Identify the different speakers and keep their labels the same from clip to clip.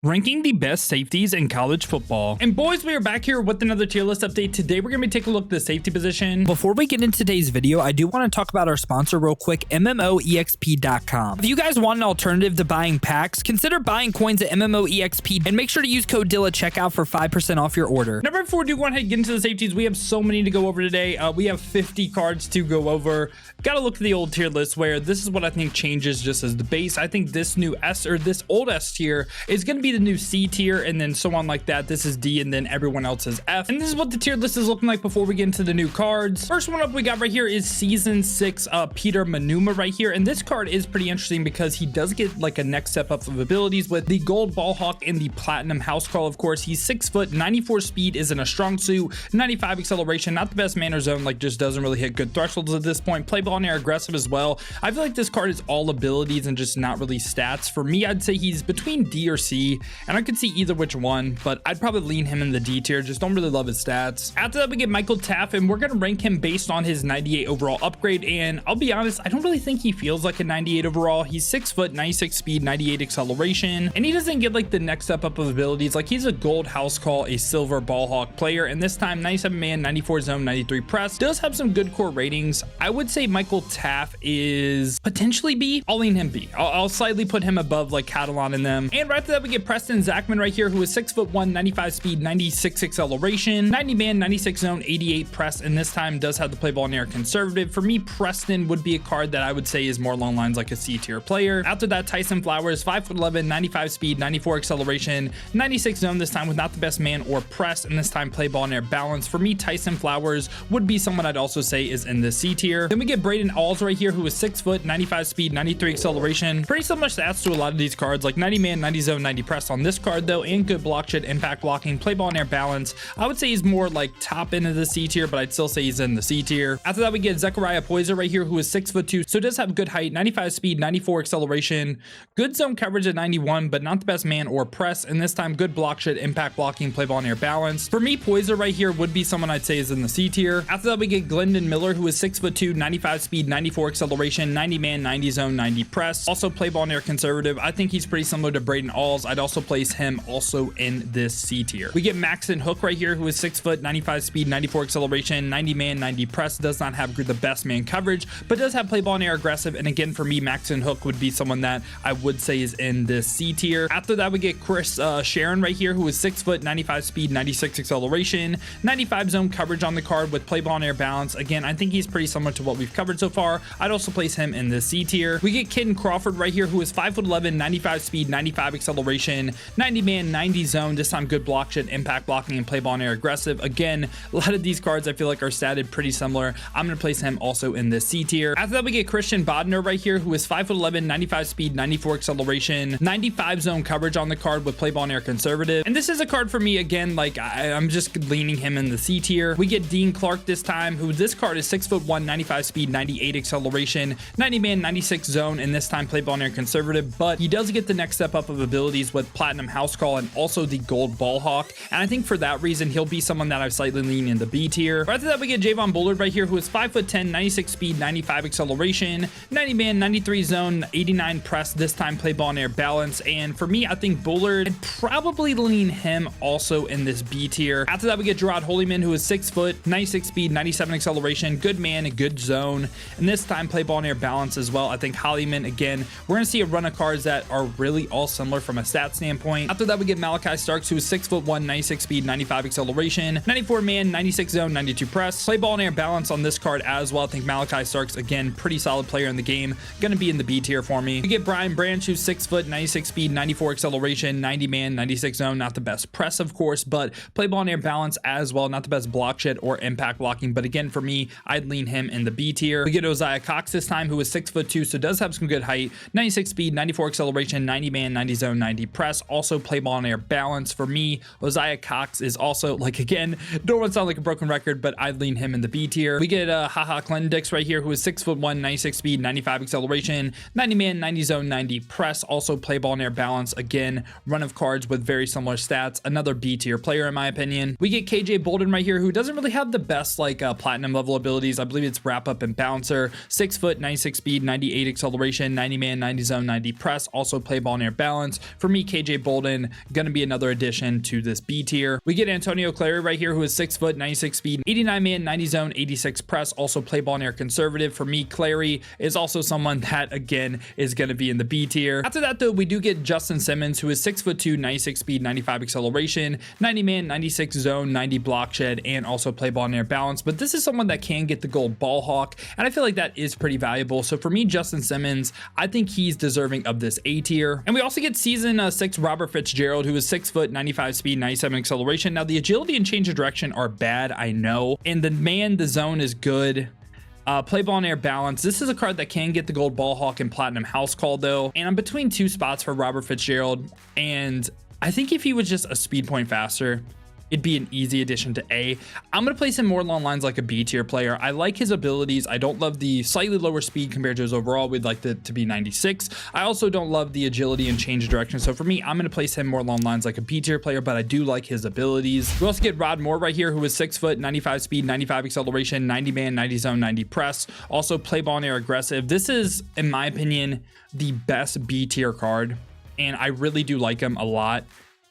Speaker 1: Ranking the best safeties in college football. And boys, we are back here with another tier list update. Today, we're going to be taking a look at the safety position. Before we get into today's video, I do want to talk about our sponsor real quick, MMOEXP.com. If you guys want an alternative to buying packs, consider buying coins at MMOEXP and make sure to use code DILL at checkout for 5% off your order. Now, before we do go ahead and get into the safeties, we have so many to go over today. We have 50 cards to go over. Got to look at the old tier list where this is what I think changes just as the base. I think this new S or this old S tier is going to be the new C tier, and then so on like that. This is D, and then everyone else is F. And this is what the tier list is looking like before we get into the new cards. First one up we got right here is season 6 Peter Manuma right here, and this card is pretty interesting because he does get like a next step up of abilities with the gold ball hawk and the platinum house call. Of course, he's 6 foot, 94 speed, is in a strong suit, 95 acceleration, not the best man or zone, like just doesn't really hit good thresholds at this point. Play ball and air aggressive as well. I feel like this card is all abilities and just not really stats. For me, I'd say he's between D or C, and I could see either which one, but I'd probably lean him in the D tier. Just don't really love his stats. After that, we get Michael Taff, and we're going to rank him based on his 98 overall upgrade, and I'll be honest, I don't really think he feels like a 98 overall. He's 6 foot, 96 speed, 98 acceleration, and he doesn't get like the next step up of abilities. Like, he's a gold house call, a silver ball hawk player, and this time 97 man, 94 zone, 93 press. Does have some good core ratings. I would say Michael Taff is potentially B. I'll lean him B. I'll slightly put him above like Catalan in them. And right after that, we get Preston Zachman right here, who is 6 foot 1, 95 speed, 96 acceleration, 90 man, 96 zone, 88 press, and this time does have the play ball and air conservative. For me, Preston would be a card that I would say is more along lines like a C tier player. After that, Tyson Flowers, 5 foot 11, 95 speed, 94 acceleration, 96 zone, this time with not the best man or press, and this time play ball and air balance. For me, Tyson Flowers would be someone I'd also say is in the C tier. Then we get Braden Alls right here, who is 6 foot, 95 speed, 93 acceleration. Pretty similar stats to a lot of these cards, like 90 man, 90 zone, 90 press on this card though, and good block shed, impact blocking, play ball and air balance. I would say he's more like top end of the C tier, but I'd still say he's in the C tier. After that, we get Zechariah Poyser right here, who is 6 foot 2, so does have good height, 95 speed, 94 acceleration, good zone coverage at 91, but not the best man or press, and this time good block shed, impact blocking, play ball and air balance. For me, Poyser right here would be someone I'd say is in the C tier. After that, we get Glendon Miller, who is 6 foot 2, 95 speed, 94 acceleration, 90 man, 90 zone, 90 press. Also play ball and air conservative. I think he's pretty similar to Braden Alls. I'd also place him also in this C tier. We get Maxon Hook right here, who is 6 foot, 95 speed, 94 acceleration, 90 man, 90 press. Does not have the best man coverage, but does have play ball and air aggressive. And again, for me, Maxon Hook would be someone that I would say is in this C tier. After that, we get Chris Sharon right here, who is 6 foot, 95 speed, 96 acceleration, 95 zone coverage on the card with play ball and air balance. Again, I think he's pretty similar to what we've covered so far. I'd also place him in the C tier. We get Kitten Crawford right here, who is 5 foot 11, 95 speed, 95 acceleration, 90 man, 90 zone. This time good block shed, impact blocking, and play ball and air aggressive. Again, a lot of these cards I feel like are statted pretty similar. I'm going to place him also in the C tier. After that, we get Christian Bodner right here, who is 5 foot 11, 95 speed, 94 acceleration, 95 zone coverage on the card with play ball and air conservative. And this is a card for me, again, like I'm just leaning him in the C tier. We get Dean Clark this time, who this card is 6 foot 1, 95 speed, 98 acceleration, 90 man, 96 zone, and this time play ball and air conservative, but he does get the next step up of abilities with platinum house call and also the gold ball hawk, and I think for that reason he'll be someone that I slightly lean in the B tier. Right after that, we get Javon Bullard right here, who is 5 foot 10, 96 speed, 95 acceleration, 90 man, 93 zone, 89 press, this time play ball and air balance. And for me, I think Bullard, I'd probably lean him also in this B tier. After that, we get Gerard Holyman, who is 6 foot, 96 speed, 97 acceleration, good man, a good zone, and this time play ball and air balance as well. I think Holyman, again, we're going to see a run of cards that are really all similar from a stat standpoint. After that, we get Malachi Starks, who is 6 foot 1, 96 speed, 95 acceleration, 94 man, 96 zone, 92 press. Play ball and air balance on this card as well. I think Malachi Starks, again, pretty solid player in the game. Going to be in the B tier for me. We get Brian Branch, who's 6 foot, 96 speed, 94 acceleration, 90 man, 96 zone. Not the best press, of course, but play ball and air balance as well. Not the best block shed or impact blocking, but again, for me, I'd lean him in the B tier. We get Ozziah Cox this time, who is 6 foot 2, so does have some good height, 96 speed, 94 acceleration, 90 man, 90 zone, 90 press. Also play ball and air balance. For me, Ozziah Cox is also, like, again, don't want to sound like a broken record, but I'd lean him in the B tier. We get Haha Clendix right here, who is 6 foot 1, 96 speed, 95 acceleration, 90 man, 90 zone, 90 press. Also play ball and air balance. Again, run of cards with very similar stats. Another B tier player in my opinion. We get KJ Bolden right here, who doesn't really have the best like platinum level abilities. I believe it's wrap up and bouncer. 6 foot, 96 speed, 98 acceleration, 90 man, 90 zone, 90 press. Also play ball and air balance. For me, KJ Bolden, gonna be another addition to this B tier. We get Antonio Clary right here, who is 6 foot, 96 speed, 89 man, 90 zone, 86 press, also play ball and air conservative. For me, Clary is also someone that again is gonna be in the B tier. After that though, we do get Justin Simmons, who is 6'2", 96 speed, 95 acceleration, 90 man, 96 zone, 90 block shed, and also play ball and air balance. But this is someone that can get the gold ball hawk, and I feel like that is pretty valuable. So for me, Justin Simmons, I think he's deserving of this A tier. And we also get season 6 Robert Fitzgerald, who is 6 foot, 95 speed, 97 acceleration. Now the agility and change of direction are bad, I know, and the zone is good. Play ball and air balance. This is a card that can get the gold ball hawk and platinum house call though, and I'm between 2 spots for Robert Fitzgerald, and I think if he was just a speed point faster, it'd be an easy addition to A. I'm gonna place him more along lines like a B tier player. I like his abilities. I don't love the slightly lower speed compared to his overall. We'd like it to be 96. I also don't love the agility and change of direction. So for me, I'm gonna place him more along lines like a B tier player, but I do like his abilities. We also get Rod Moore right here, who is 6 foot, 95 speed, 95 acceleration, 90 man, 90 zone, 90 press. Also play ball and air aggressive. This is, in my opinion, the best B tier card, and I really do like him a lot.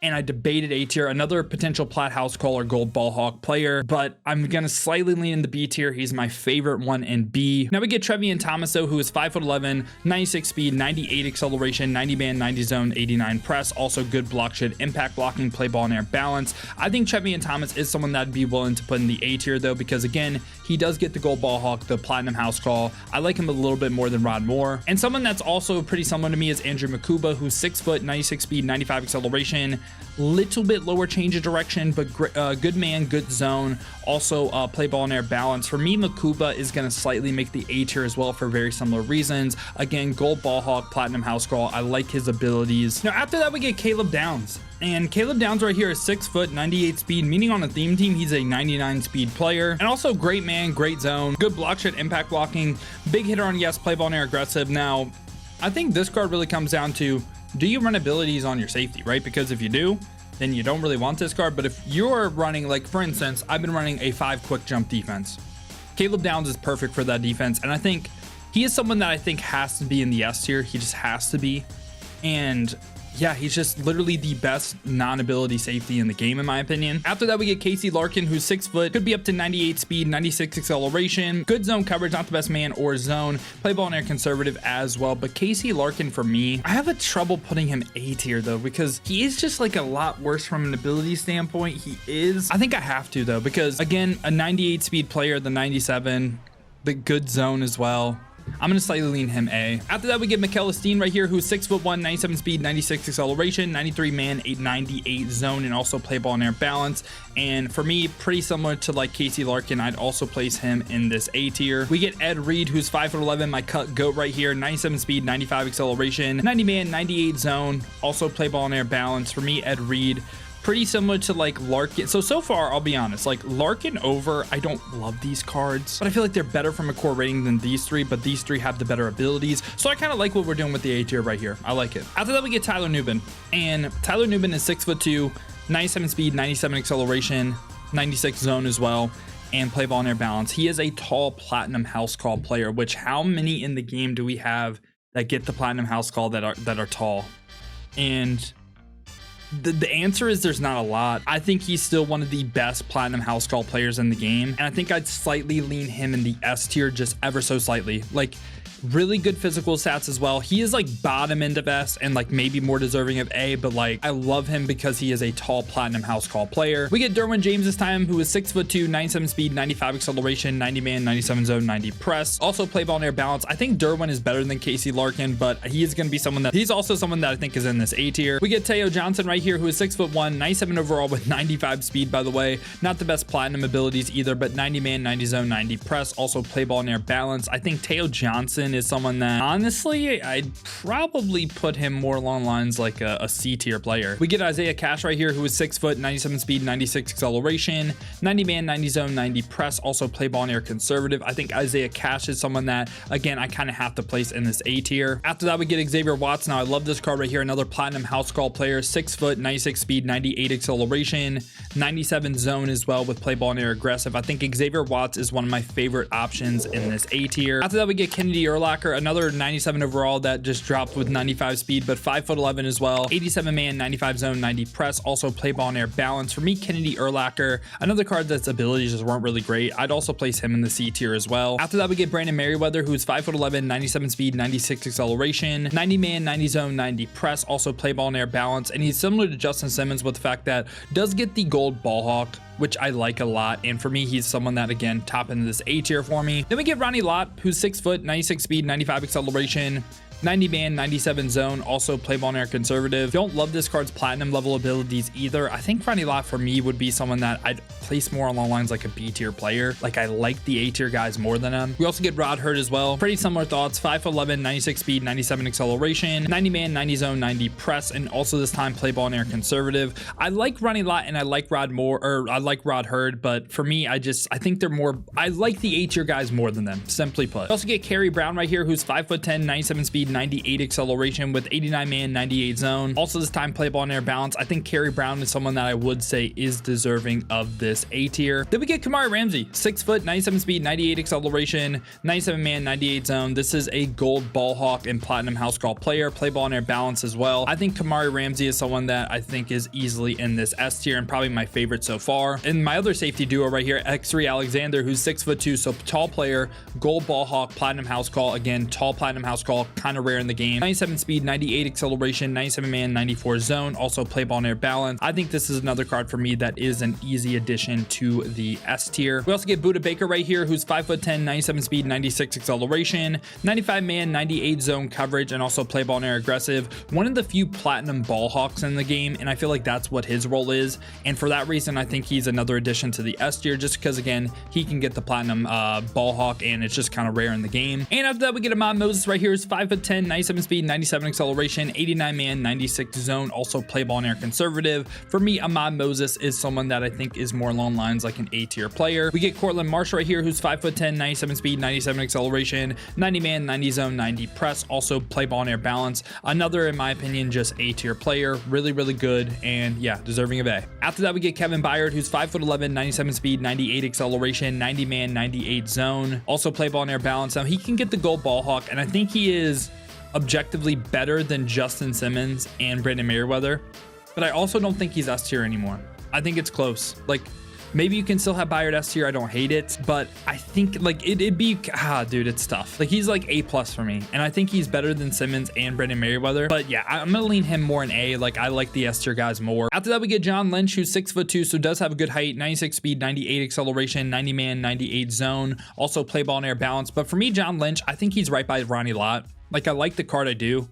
Speaker 1: And I debated A tier, another potential plat house call or gold ball hawk player, but I'm gonna slightly lean in the B tier. He's my favorite one in B. Now we get Trevian Thomas, who is 5'11", 96 speed, 98 acceleration, 90 man, 90 zone, 89 press. Also good block shed, impact blocking, play ball and air balance. I think Trevian Thomas is someone that'd be willing to put in the A tier though, because again, he does get the gold ball hawk, the platinum house call. I like him a little bit more than Rod Moore. And someone that's also pretty similar to me is Andrew Makuba, who's 6 foot, 96 speed, 95 acceleration, little bit lower change of direction, but good man, good zone. Also play ball and air balance. For me, Makuba is going to slightly make the A tier as well for very similar reasons. Again, gold ball hawk, platinum house call. I like his abilities. Now after that, we get Caleb Downs. And Caleb Downs right here is 6 foot, 98 speed, meaning on a theme team, he's a 99 speed player. And also great man, great zone, good block shed, impact blocking, big hitter on yes, play ball and air aggressive. Now, I think this card really comes down to, do you run abilities on your safety, right? Because if you do, then you don't really want this card. But if you're running, like for instance, I've been running a 5 quick jump defense. Caleb Downs is perfect for that defense. And I think he is someone that I think has to be in the S tier. He just has to be. And yeah, he's just literally the best non-ability safety in the game, in my opinion. After that, we get Casey Larkin, who's 6 foot, could be up to 98 speed, 96 acceleration, good zone coverage, not the best man or zone, play ball and air conservative as well. But Casey Larkin, for me, I have a trouble putting him A tier though, because he is just like a lot worse from an ability standpoint. He is. I think I have to though, because again, a 98 speed player, the 97, the good zone as well. I'm gonna slightly lean him A. After that, we get Mikel Esteen right here, who's 6'1", 97 speed, 96 acceleration, 93 man, 98 zone, and also play ball and air balance. And for me, pretty similar to like Casey Larkin, I'd also place him in this A tier. We get Ed Reed, who's 5'11", my cut goat right here, 97 speed, 95 acceleration, 90 man, 98 zone, also play ball and air balance. For me, Ed Reed, pretty similar to like Larkin. So far, I'll be honest, like Larkin over, I don't love these cards, but I feel like they're better from a core rating than these three, but these three have the better abilities. So I kind of like what we're doing with the A tier right here. I like it. After that, we get Tyler Nubin, and Tyler Nubin is 6'2", 97 speed, 97 acceleration, 96 zone as well, and play ball and air balance. He is a tall platinum house call player, which how many in the game do we have that get the platinum house call that are tall? And the answer is there's not a lot. I think he's still one of the best platinum house call players in the game, and I think I'd slightly lean him in the S tier, just ever so slightly. Like really good physical stats as well. He is like bottom end of S and like maybe more deserving of A, but like I love him because he is a tall platinum house call player. We get Derwin James this time, who is 6'2", 97 speed, 95 acceleration, 90 man, 97 zone, 90 press. Also play ball and air balance. I think Derwin is better than Casey Larkin, but he is going to be someone that he's also someone that I think is in this A tier. We get Teo Johnson right here, who is 6'1", 97 overall with 95 speed, by the way. Not the best platinum abilities either, but 90 man, 90 zone, 90 press. Also play ball and air balance. I think Teo Johnson is someone that honestly I'd probably put him more along lines like a C tier player. We get Isaiah Cash right here, who is 6 foot, 97 speed, 96 acceleration, 90 man, 90 zone, 90 press. Also play ball and air conservative. I think Isaiah Cash is someone that again I kind of have to place in this A tier. After that, we get Xavier Watts. Now I love this card right here, another platinum house call player, 6 foot, 96 speed, 98 acceleration, 97 zone as well with play ball and air aggressive. I think Xavier Watts is one of my favorite options in this A tier. After that, we get Kennedy Earl, Urlacher, another 97 overall that just dropped with 95 speed, but 5'11" as well. 87 man, 95 zone, 90 press, also play ball and air balance. For me, Kennedy Urlacher, another card that's abilities just weren't really great. I'd also place him in the C tier as well. After that, we get Brandon Merriweather, who's 5'11", 97 speed, 96 acceleration, 90 man, 90 zone, 90 press, also play ball and air balance. And he's similar to Justin Simmons with the fact that does get the gold ball hawk, which I like a lot. And for me, he's someone that, again, top into this A tier for me. Then we get Ronnie Lott, who's 6 foot, 96 speed, 95 acceleration, 90 man, 97 zone, also play ball and air conservative. Don't love this card's platinum level abilities either. I think Ronnie Lott for me would be someone that I'd place more along the lines like a B tier player. Like, I like the A tier guys more than him. We also get Rod Hurd as well. Pretty similar thoughts. 5'11", 96 speed, 97 acceleration, 90 man, 90 zone, 90 press, and also this time play ball and air conservative. I like Ronnie Lott and I like Rod Hurd, but for me, I think they're more, I like the A tier guys more than them, simply put. We also get Kerry Brown right here, who's 5'10", 97 speed, 98 acceleration with 89 man, 98 zone. Also this time play ball and air balance. I think Kerry Brown is someone that I would say is deserving of this A tier. Then we get Kamari Ramsey, 6 foot, 97 speed, 98 acceleration, 97 man, 98 zone. This is a gold ball hawk and platinum house call player, play ball and air balance as well. I think Kamari Ramsey is someone that I think is easily in this S tier and probably my favorite so far. And my other safety duo right here, X3 Alexander, who's 6'2", so tall player, gold ball hawk, platinum house call. Again, tall platinum house call, kind of rare in the game. 97 speed, 98 acceleration, 97 man, 94 zone, also play ball and air balance. I think this is another card for me that is an easy addition to the S tier. We also get Buda Baker right here, who's 5'10", 97 speed, 96 acceleration, 95 man, 98 zone coverage, and also play ball and air aggressive. One of the few platinum ball hawks in the game, and I feel like that's what his role is. And for that reason, I think he's another addition to the S tier, just because again, he can get the platinum ball hawk, and it's just kind of rare in the game. And after that, we get Ahmad Moses right here, who's 5'10", 97 speed, 97 acceleration, 89 man, 96 zone, also play ball and air conservative. For me, Ahmad Moses is someone that I think is more along lines like an A tier player. We get Cortland Marsh right here, who's 5'10", 97 speed, 97 acceleration, 90 man, 90 zone, 90 press, also play ball and air balance. Another, in my opinion, just A tier player, really good, and yeah, deserving of A. After that, we get Kevin Byard, who's 5'11", 97 speed, 98 acceleration, 90 man, 98 zone, also play ball and air balance. Now he can get the gold ball hawk, and I think he is objectively better than Justin Simmons and Brandon Merriweather, but I also don't think he's S tier anymore. I think it's close. Like, maybe you can still have Byard S tier. I don't hate it, but I think like it'd be, dude, it's tough. Like, he's like A+ for me, and I think he's better than Simmons and Brandon Merriweather. But yeah, I'm gonna lean him more in A. Like, I like the S tier guys more. After that, we get John Lynch, who's 6'2", so does have a good height, 96 speed, 98 acceleration, 90 man, 98 zone, also play ball and air balance. But for me, John Lynch, I think he's right by Ronnie Lott. Like, I like the card, I do.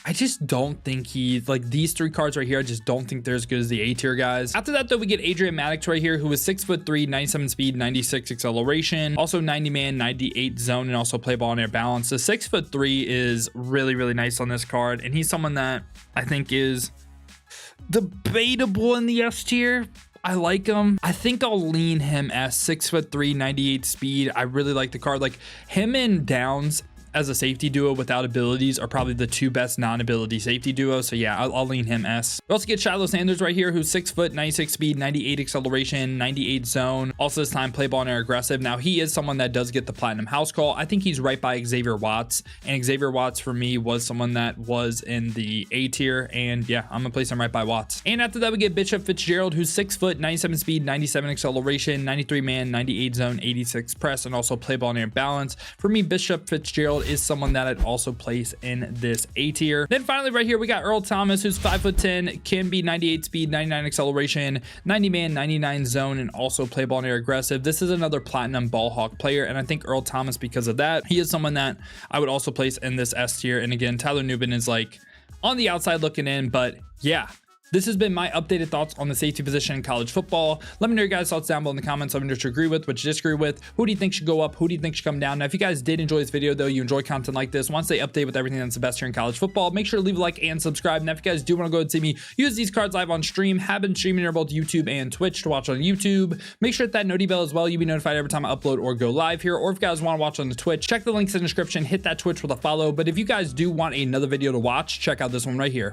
Speaker 1: I just don't think he's like these three cards right here. I just don't think they're as good as the A tier guys. After that, though, we get Adrian Maddox right here, who is 6'3", 97 speed, 96 acceleration, also 90 man, 98 zone, and also play ball and air balance. The 6'3" is really nice on this card, and he's someone that I think is debatable in the S tier. I like him. I think I'll lean him as 6'3", 98 speed. I really like the card. Like, him and Downs as a safety duo without abilities are probably the two best non-ability safety duos. So yeah, I'll lean him S. We also get Shiloh Sanders right here, who's 6 foot, 96 speed, 98 acceleration, 98 zone. Also this time play ball and air aggressive. Now he is someone that does get the platinum house call. I think he's right by Xavier Watts, and Xavier Watts for me was someone that was in the A tier, and yeah, I'm gonna place him right by Watts. And after that, we get Bishop Fitzgerald, who's 6 foot, 97 speed, 97 acceleration, 93 man, 98 zone, 86 press, and also play ball and air balance. For me, Bishop Fitzgerald is someone that I'd also place in this A tier. Then finally right here, we got Earl Thomas, who's 5'10", can be 98 speed, 99 acceleration, 90 man, 99 zone, and also play ball and air aggressive. This is another platinum ball hawk player, and I think Earl Thomas, because of that, he is someone that I would also place in this S tier. And again, Tyler Nubin is like on the outside looking in, but yeah. This has been my updated thoughts on the safety position in college football. Let me know your guys' thoughts down below in the comments. Let me know what you agree with, what you disagree with. Who do you think should go up? Who do you think should come down? Now, if you guys did enjoy this video, though, you enjoy content like this, want to stay updated with everything that's the best here in college football, make sure to leave a like and subscribe. Now, if you guys do want to go and see me use these cards live on stream, have been streaming near both YouTube and Twitch to watch on YouTube. Make sure to hit that noti bell as well. You'll be notified every time I upload or go live here. Or if you guys want to watch on the Twitch, check the links in the description, hit that Twitch with a follow. But if you guys do want another video to watch, check out this one right here.